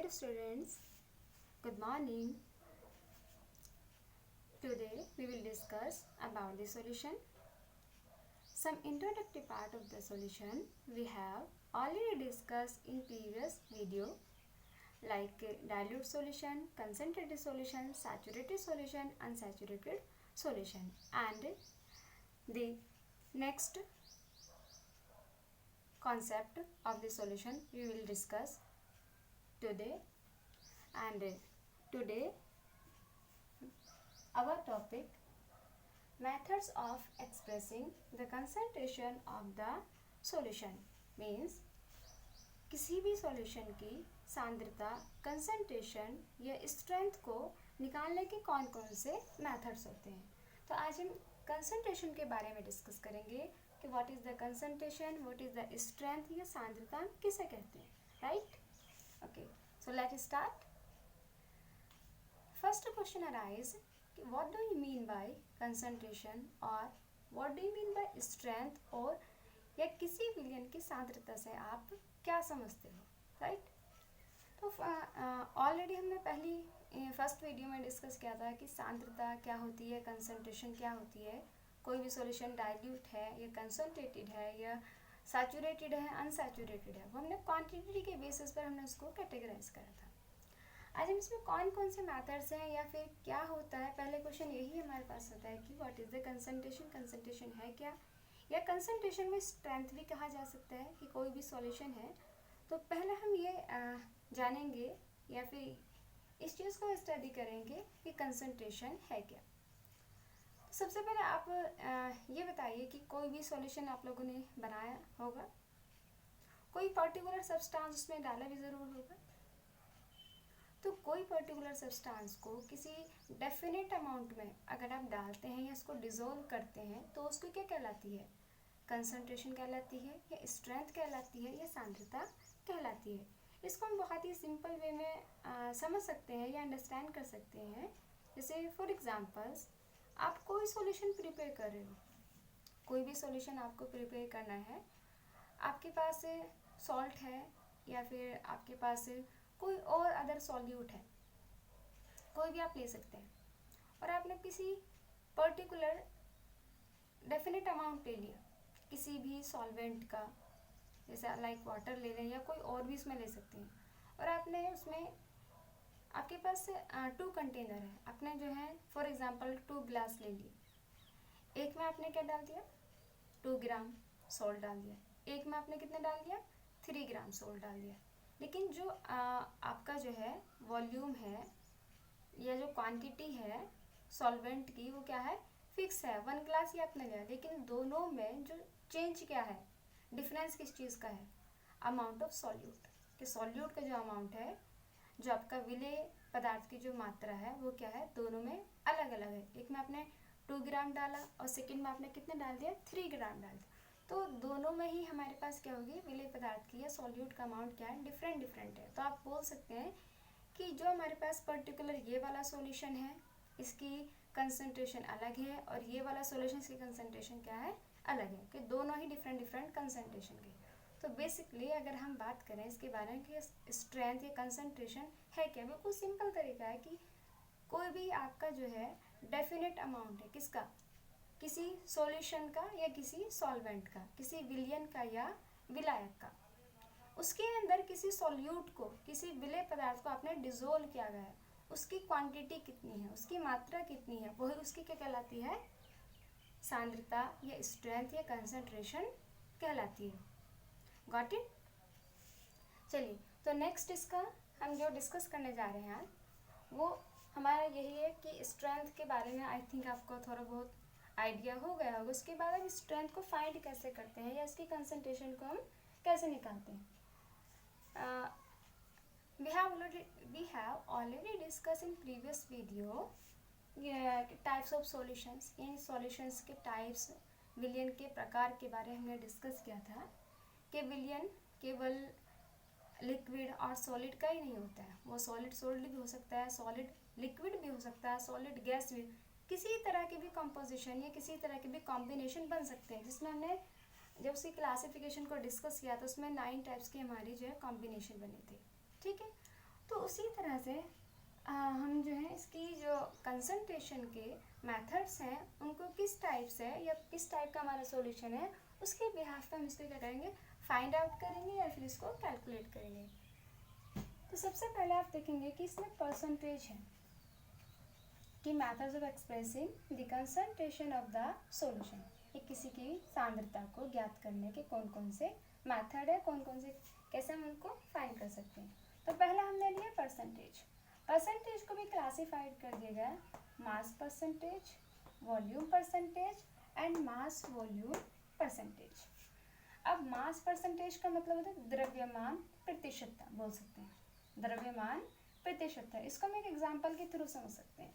Hello students, good morning. Today we will discuss about the solution. Some introductory part of the solution we have already discussed in previous video like dilute solution, concentrated solution, saturated solution, unsaturated solution, and the next concept of the solution we will discuss today. And today our topic methods of expressing the concentration of the solution means किसी भी solution की सांद्रता, concentration या strength को निकालने के कौन कौन से मेथड्स होते हैं. तो आज हम कंसंट्रेशन के बारे में डिस्कस करेंगे कि what is the concentration, what is the strength या सांद्रता किसे कहते हैं. Right. Okay, so let start. First question arise, what do you mean by concentration और what do you mean by strength, और या किसी विलयन की सांद्रता से आप क्या समझते हो. राइट. तो ऑलरेडी हमने पहली फर्स्ट वीडियो में डिस्कस किया था कि सांद्रता क्या होती है, कंसंट्रेशन क्या होती है, कोई भी सॉल्यूशन डाइल्यूट है या कंसंट्रेटेड है या सैचुरेटेड है, अनसैचुरेटेड है, वो हमने क्वांटिटी के बेसिस पर हमने उसको कैटेगराइज करा था. आज हम इसमें कौन कौन से मैथड्स हैं या फिर क्या होता है, पहले क्वेश्चन यही हमारे पास होता है कि what is the concentration, concentration है क्या, या कंसंट्रेशन में स्ट्रेंथ भी कहा जा सकता है कि कोई भी सॉल्यूशन है. तो पहले हम ये जानेंगे या फिर इस चीज़ को स्टडी करेंगे कि कंसंट्रेशन है क्या. तो सबसे पहले आप ये बताइए कि कोई भी सॉल्यूशन आप लोगों ने बनाया होगा, कोई पर्टिकुलर सब्सटेंस उसमें डाला भी ज़रूर होगा. तो कोई पर्टिकुलर सब्सटेंस को किसी डेफिनेट अमाउंट में अगर आप डालते हैं या इसको डिज़ोल्व करते हैं तो उसको क्या कहलाती है, कंसंट्रेशन कहलाती है, या स्ट्रेंथ कहलाती है, या सांद्रता कहलाती है. इसको हम बहुत ही सिंपल वे में समझ सकते हैं या अंडरस्टैंड कर सकते हैं. जैसे फॉर एग्जांपल्स, आप कोई सॉल्यूशन प्रिपेयर कर रहे हो, कोई भी सॉल्यूशन आपको प्रिपेयर करना है, आपके पास सॉल्ट है या फिर आपके पास कोई और अदर सॉल्यूट है, कोई भी आप ले सकते हैं, और आपने किसी पर्टिकुलर डेफिनेट अमाउंट ले लिया किसी भी सॉल्वेंट का, जैसे लाइक वाटर ले लें या कोई और भी इसमें ले सकते हैं, और आपने उसमें आपके पास 2 कंटेनर है, आपने जो है फॉर एग्जांपल 2 ग्लास ले लिए. एक में आपने क्या डाल दिया, 2 ग्राम सॉल्ट डाल दिया, एक में आपने कितने डाल दिया, 3 ग्राम सॉल्ट डाल दिया. लेकिन जो आपका जो है वॉल्यूम है या जो क्वांटिटी है सॉल्वेंट की वो क्या है, फिक्स है, 1 ग्लास ही आपने लिया. लेकिन दोनों में जो चेंज क्या है, डिफरेंस किस चीज़ का है, अमाउंट ऑफ सॉल्यूट. कि सॉल्यूट का जो अमाउंट है, जो आपका विलेय पदार्थ की जो मात्रा है वो क्या है, दोनों में अलग अलग है. एक में आपने 2 ग्राम डाला और सेकेंड में आपने कितने डाल दिया, 3 ग्राम डाल दिया. तो दोनों में ही हमारे पास क्या होगी, विलेय पदार्थ की या सॉल्यूट का अमाउंट क्या है, डिफरेंट डिफरेंट है. तो आप बोल सकते हैं कि जो हमारे पास पर्टिकुलर ये वाला सॉल्यूशन है इसकी कंसंट्रेशन अलग है और ये वाला सॉल्यूशन की कंसंट्रेशन क्या है, अलग है, कि दोनों ही डिफरेंट डिफरेंट कंसंट्रेशन के. तो बेसिकली अगर हम बात करें इसके बारे में कि स्ट्रेंथ या कंसंट्रेशन है क्या, बिल्कुल सिंपल तरीका है कि कोई भी आपका जो है डेफिनेट अमाउंट है किसका, किसी सॉल्यूशन का या किसी सॉल्वेंट का, किसी विलयन का या विलायक का, उसके अंदर किसी सॉल्यूट को, किसी विलेय पदार्थ को आपने डिजोल्व किया गया है, उसकी क्वांटिटी कितनी है, उसकी मात्रा कितनी है, वही उसकी क्या कहलाती है, सांद्रता या स्ट्रेंथ या कंसंट्रेशन कहलाती है. Got it. चलिए, तो नेक्स्ट इसका हम जो डिस्कस करने जा रहे हैं वो हमारा यही है कि स्ट्रेंथ के बारे में आई थिंक आपको थोड़ा बहुत आइडिया हो गया होगा. उसके बाद हम स्ट्रेंथ को फाइंड कैसे करते हैं या इसकी कंसंट्रेशन को हम कैसे निकालते हैं. we have already discussed in previous video types of solutions. In solutions के टाइप्स, विलयन के प्रकार के बारे में हमने डिस्कस किया था कि विलयन केवल लिक्विड और सॉलिड का ही नहीं होता है, वो सॉलिड भी हो सकता है, सॉलिड लिक्विड भी हो सकता है, सॉलिड गैस भी, किसी तरह के भी कंपोजिशन या किसी तरह के भी कॉम्बिनेशन बन सकते हैं. जिसमें हमने जब उसकी क्लासिफिकेशन को डिस्कस किया तो उसमें 9 टाइप्स की हमारी जो है कॉम्बिनेशन बने थे. ठीक है. तो उसी तरह से हम जो है इसकी जो कंसंट्रेशन के मेथड्स हैं उनको किस टाइप से या किस टाइप का हमारा सॉल्यूशन है उसके बिहाफ पे हम इसको क्या करेंगे, फाइंड आउट करेंगे या फिर इसको कैलकुलेट करेंगे। तो सबसे पहले आप देखेंगे कि इसमें परसेंटेज है कि methods of expressing the concentration of the solution, ये किसी की सांद्रता को ज्ञात करने के कौन कौन से मेथड है, कौन कौन से कैसे हम उनको फाइंड कर सकते हैं। तो पहला हमने लिया परसेंटेज। परसेंटेज को भी क्लासिफाइड कर दिया गया mass percentage, volume percentage and mass volume percentage. अब मास परसेंटेज का मतलब होता है द्रव्यमान प्रतिशतता, बोल सकते हैं द्रव्यमान प्रतिशतता। इसको हम एक एग्जांपल के थ्रू समझ सकते हैं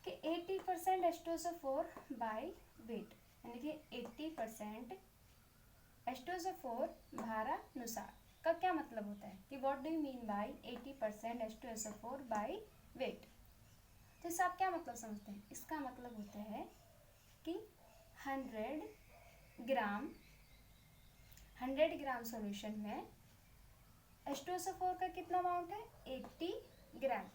कि 80% H2SO4 बाय वेट, यानी कि 80% H2SO4 भारानुसार का क्या मतलब होता है कि what do you mean by 80% H2SO4 by weight. तो इससे आप क्या मतलब समझते हैं, इसका मतलब होता है कि 100 ग्राम सॉल्यूशन में H2SO4 का कितना अमाउंट है, 80 ग्राम।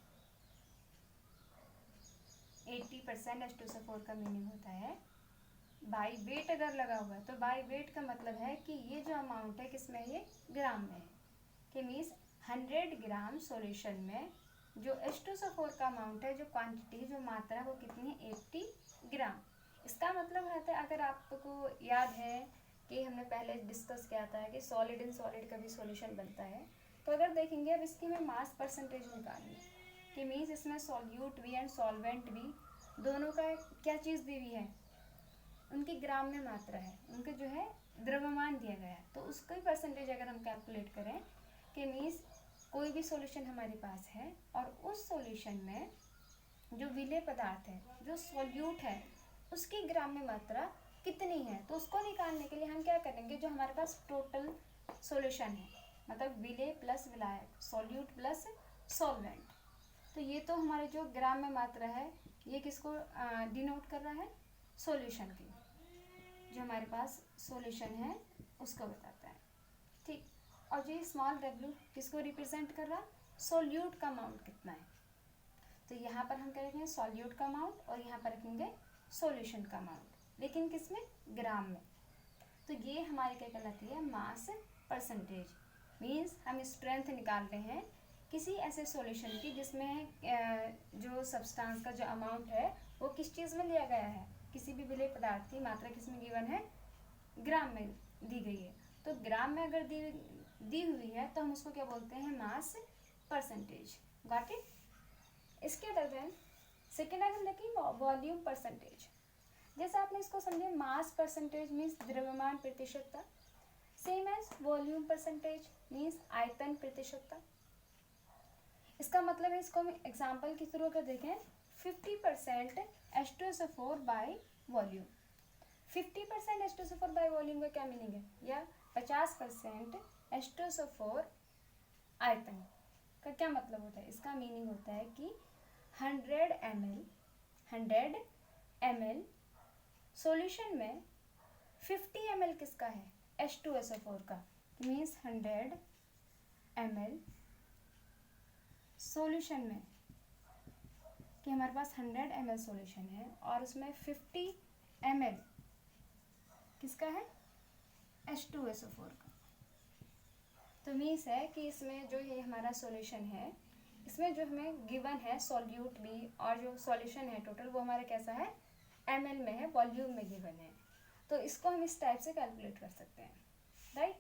80% H2SO4 का मीनिंग होता है बाई वेट अगर लगा हुआ है तो बाई वेट का मतलब है कि ये जो अमाउंट है किसमें, ये ग्राम में है, कि मीन्स 100 ग्राम सॉल्यूशन में जो H2SO4 का अमाउंट है, जो क्वांटिटी, जो मात्रा वो कितनी है, 80 ग्राम। इसका मतलब रहता है, अगर आपको याद है कि हमने पहले डिस्कस किया था कि सॉलिड इन सॉलिड का भी सॉल्यूशन बनता है, तो अगर देखेंगे अब इसकी में मास परसेंटेज निकालनी है कि मीन्स इसमें सॉल्यूट भी एंड सॉल्वेंट भी दोनों का क्या चीज़ दी हुई है, उनकी ग्राम में मात्रा है, उनके जो है द्रव्यमान दिया गया है। तो उसका ही परसेंटेज अगर हम कैलकुलेट करें कि मीन्स कोई भी सॉल्यूशन हमारे पास है और उस सॉल्यूशन में जो विलेय पदार्थ है, जो सॉल्यूट है, उसकी ग्राम में मात्रा कितनी है, तो उसको निकालने के लिए हम क्या करेंगे, जो हमारे पास टोटल सॉल्यूशन है, मतलब विलेय प्लस विलायक, सॉल्यूट प्लस सॉल्वेंट, तो ये तो हमारे जो ग्राम में मात्रा है ये किसको डिनोट कर रहा है, सॉल्यूशन की, जो हमारे पास सॉल्यूशन है उसको बताता है, ठीक। और जो स्मॉल w किसको रिप्रेजेंट कर रहा है, सॉल्यूट का अमाउंट कितना है, तो यहाँ पर हम क्या रखेंगे, सॉल्यूट का अमाउंट, और यहाँ पर रखेंगे सॉल्यूशन का अमाउंट, लेकिन किसमें, ग्राम में। तो ये हमारी क्या कहलाती है, मास परसेंटेज। मीन्स हम स्ट्रेंथ निकाल रहे हैं किसी ऐसे सॉल्यूशन की जिसमें जो सब्सटेंस का जो अमाउंट है वो किस चीज़ में लिया गया है, किसी भी विलेय पदार्थ की मात्रा किसमें गिवन है, ग्राम में दी गई है। तो ग्राम में अगर दी हुई है तो हम उसको क्या बोलते हैं, मास परसेंटेज। Got it. इसके बाद देन सेकेंड हम देखें वॉल्यूम परसेंटेज। जैसे आपने इसको समझे, मास परसेंटेज मीन्स द्रव्यमान प्रतिशतता, same as volume percentage means आयतन प्रतिशतता। इसका मतलब है, इसको हम एग्जाम्पल के थ्रू अगर देखें, 50% H2SO4 by volume. 50% H2SO4 by volume का क्या मीनिंग है, या 50% H2SO4 आयतन का क्या मतलब होता है, इसका मीनिंग होता है कि 100 ml सॉल्यूशन में 50 ml किसका है, H2SO4 का, मीन्स 100 ml सॉल्यूशन में, कि हमारे पास 100 ml सॉल्यूशन है और उसमें 50 ml किसका है, H2SO4 का। तो मीन्स है कि इसमें जो ये हमारा सॉल्यूशन है, इसमें जो हमें गिवन है सॉल्यूट भी और जो सॉल्यूशन है टोटल वो हमारा कैसा है, ml में है, वॉल्यूम में गिवन है। तो इसको हम इस टाइप से कैलकुलेट कर सकते हैं, राइट।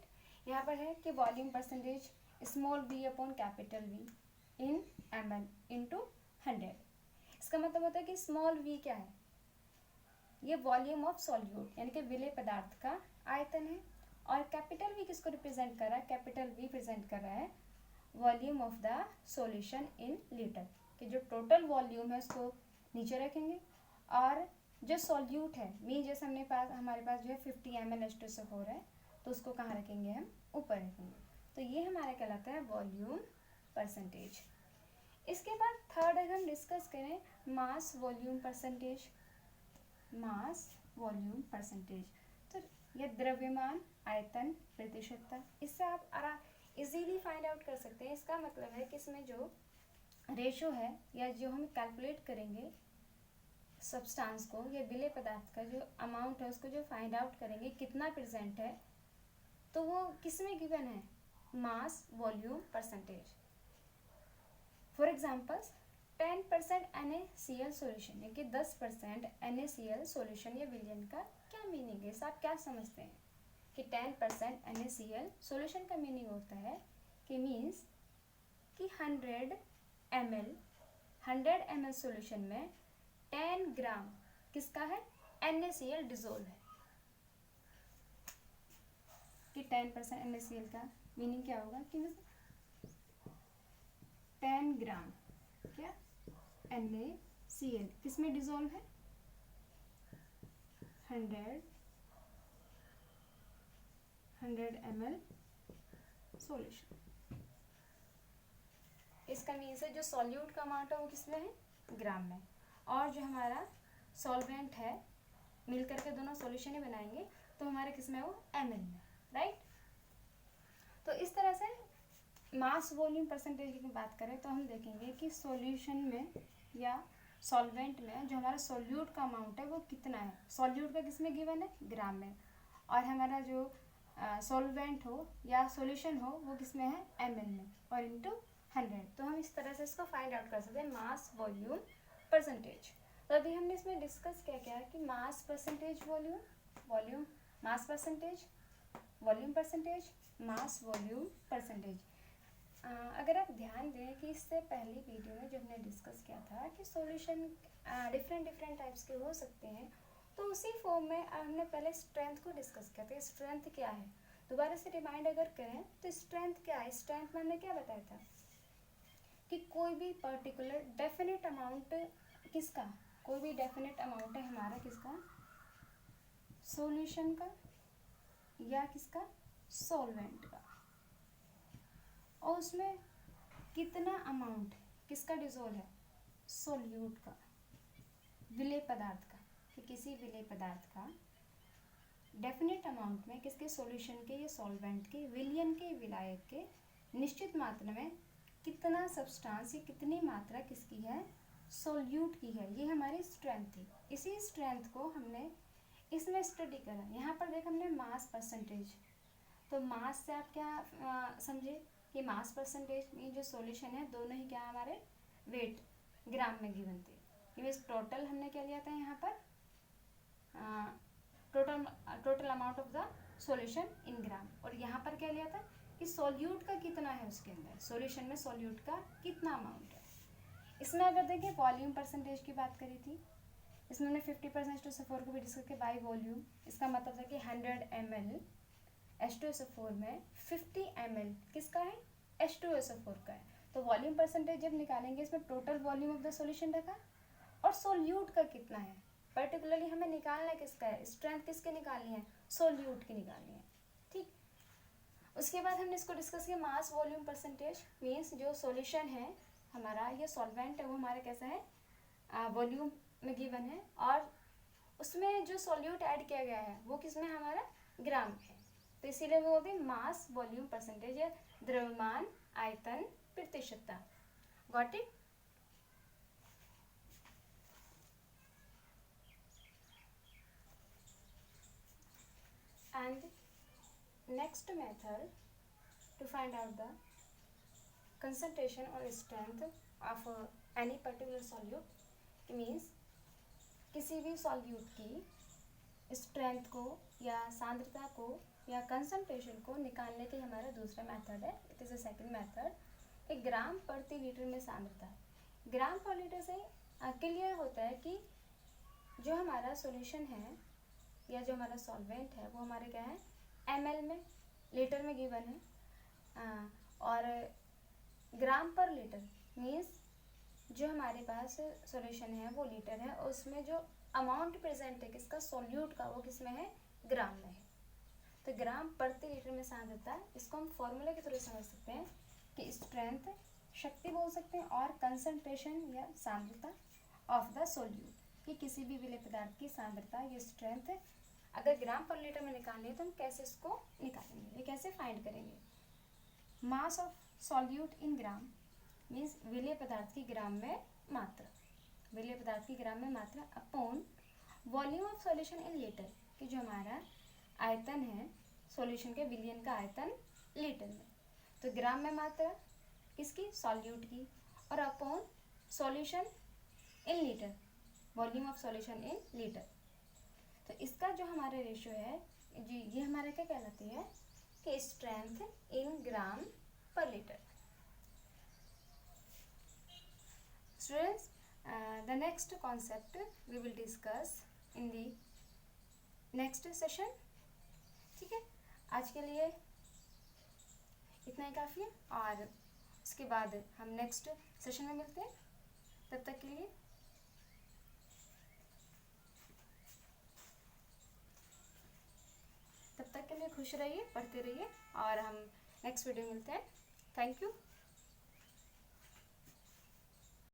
यहाँ पर है कि volume percentage small v upon capital V इन ml इंटू 100। इसका मतलब होता है कि स्मॉल v क्या है, ये वॉल्यूम ऑफ सॉल्यूट यानी कि विलेय पदार्थ का आयतन है, और कैपिटल V किसको रिप्रेजेंट कर रहा है, कैपिटल V प्रेजेंट कर रहा है volume of the solution in litre, कि जो टोटल वॉल्यूम है उसको नीचे रखेंगे, और जो सॉल्यूट है मीन जैसे हमारे पास जो है 50 ml H2SO4 है, तो उसको कहाँ रखेंगे, हम ऊपर रखेंगे। तो ये हमारा कहलाता है वॉल्यूम परसेंटेज। इसके बाद थर्ड अगर हम डिस्कस करें mass volume percentage. Mass volume percentage, तो यह द्रव्यमान आयतन प्रतिशतता। इससे आप इजीली फाइंड आउट कर सकते हैं। इसका मतलब है कि इसमें जो रेशो है या जो हम कैलकुलेट करेंगे सब्सटेंस को या विलेय पदार्थ का जो अमाउंट है उसको जो फाइंड आउट करेंगे कितना परसेंट है, तो वो किस में गिवन है, mass volume percentage. For example 10% NaCl solution यानी कि 10% NaCl सॉल्यूशन या विलयन का क्या मीनिंग है, आप क्या समझते हैं कि 10% NaCl सॉल्यूशन का मीनिंग होता है कि मीन्स कि 100 ml सॉल्यूशन में 10 ग्राम किसका है, NaCl डिजोल्व है। कि 10% NaCl का मीनिंग क्या होगा कि 10 ग्राम क्या NaCl किस में डिजोल्व है, 100 ml सॉल्यूशन। इसका मीन्स है जो सॉल्यूट का अमाउंट है वो किस में है, ग्राम में, और जो हमारा सॉल्वेंट है मिलकर के दोनों सॉल्यूशन ही बनाएंगे तो हमारे किस में, वो ml में, राइट। तो इस तरह से मास वॉल्यूम परसेंटेज की बात करें तो हम देखेंगे कि सॉल्यूशन में या सॉल्वेंट में जो हमारा सॉल्यूट का अमाउंट है वो कितना है, सॉल्यूट का किस में गिवन है, ग्राम में, और हमारा जो सॉल्वेंट हो या सॉल्यूशन हो वो किस में है, ml में, और इनटू 100। तो हम इस तरह से इसको फाइंड आउट कर सकते हैं मास वॉल्यूम परसेंटेज। तो अभी हमने इसमें डिस्कस क्या किया कि mass percentage volume, volume mass percentage, volume percentage, mass volume percentage. अगर आप ध्यान दें कि इससे पहली वीडियो में जो हमने डिस्कस किया था कि सॉल्यूशन डिफरेंट टाइप्स के हो सकते हैं, तो उसी फॉर्म में हमने पहले स्ट्रेंथ को डिस्कस किया था। स्ट्रेंथ क्या है, दोबारा से रिमाइंड अगर करें तो स्ट्रेंथ क्या है, स्ट्रेंथ में हमने क्या बताया था कि कोई भी पर्टिकुलर डेफिनेट अमाउंट किसका, कोई भी डेफिनेट अमाउंट है हमारा किसका, सॉल्यूशन का या किसका, सॉल्वेंट का, और उसमें कितना अमाउंट किसका डिजोल्व है, सॉल्यूट का, विलेय पदार्थ का, कि किसी विलेय पदार्थ का डेफिनेट अमाउंट में किसके, सॉल्यूशन के या सॉल्वेंट के, विलयन के, विलायक के निश्चित मात्रा में कितना सब्सटेंस या कितनी मात्रा किसकी है, सॉल्यूट की है। ये हमारी स्ट्रेंथ थी। इसी स्ट्रेंथ को हमने इसमें स्टडी करा। यहाँ पर देख हमने मास परसेंटेज, तो मास से आप क्या समझे कि मास परसेंटेज में जो सॉल्यूशन है दोनों ही क्या हमारे वेट ग्राम में गिवन थे। कि टोटल हमने क्या लिया था यहाँ पर, total amount of the solution in gram, और यहाँ पर क्या लिया था कि सॉल्यूट का कितना है उसके अंदर, सॉल्यूशन में सॉल्यूट का कितना अमाउंट है। इसमें अगर देखें वॉल्यूम परसेंटेज की बात करी थी, इसमें हमने 50% H2SO4 को भी डिस्कस किया बाई वॉल्यूम। इसका मतलब था कि 100 ml H2SO4 में 50 ml किसका है, H2SO4 का है। तो वॉल्यूम परसेंटेज जब निकालेंगे इसमें total volume of the solution रखा और सॉल्यूट का कितना है, पर्टिकुलरली हमें निकालना किसका है, स्ट्रेंथ किसके निकालनी है, सॉल्यूट की निकालनी है, ठीक। उसके बाद हमने इसको डिस्कस किया मास वॉल्यूम परसेंटेज, मीन्स जो सॉल्यूशन है हमारा, ये सॉल्वेंट है वो हमारा कैसा है, वॉल्यूम में गिवन है, और उसमें जो सॉल्यूट ऐड किया गया है वो किसमें हमारा, ग्राम है। तो इसीलिए वो भी मास वॉल्यूम परसेंटेज है, द्रव्यमान आयतन प्रतिशतता। Got it. And next method to find out the concentration or strength of any particular solute means किसी भी सॉल्यूट की स्ट्रेंथ को या सांद्रता को या कंसंट्रेशन को निकालने के हमारा दूसरा मेथड है, it is a second method. एक ग्राम प्रति लीटर में सांद्रता, ग्राम पर लीटर से क्लियर होता है कि जो हमारा सॉल्यूशन है या जो हमारा सॉल्वेंट है वो हमारे क्या है, ml में, लीटर में गिवन है, और ग्राम पर लीटर मीन्स जो हमारे पास सॉल्यूशन है वो लीटर है और उसमें जो अमाउंट प्रेजेंट है किसका, सॉल्यूट का, वो किस में है, ग्राम में है। तो ग्राम प्रति लीटर में सांद्रता, इसको हम फॉर्मूला के थ्रू समझ सकते हैं कि स्ट्रेंथ शक्ति बोल सकते हैं और कंसंट्रेशन या सांद्रता ऑफ द सॉल्यूट, कि किसी भी विलेय पदार्थ की सांद्रता या स्ट्रेंथ अगर ग्राम पर लीटर में निकालनी है तो हम कैसे इसको निकालेंगे, ये कैसे फाइंड करेंगे। Mass of solute in gram means विलेय पदार्थ की ग्राम में मात्रा, विलेय पदार्थ की ग्राम में मात्रा upon volume of solution in litre, कि जो हमारा आयतन है सॉल्यूशन के विलयन का आयतन लीटर में, तो ग्राम में मात्रा किसकी, सॉल्यूट की, और upon solution in litre, volume of solution in litre. तो इसका जो हमारा रेशियो है जी, ये हमारा क्या कहलाती है कि स्ट्रेंथ इन ग्राम पर litre. Students, the next concept we will discuss in the next session। ठीक है, आज के लिए इतना ही काफ़ी है, और उसके बाद हम नेक्स्ट सेशन में मिलते हैं। तब तक के लिए खुश रहिए, पढ़ते रहिए, और हम नेक्स्ट वीडियो में मिलते हैं। Thank you.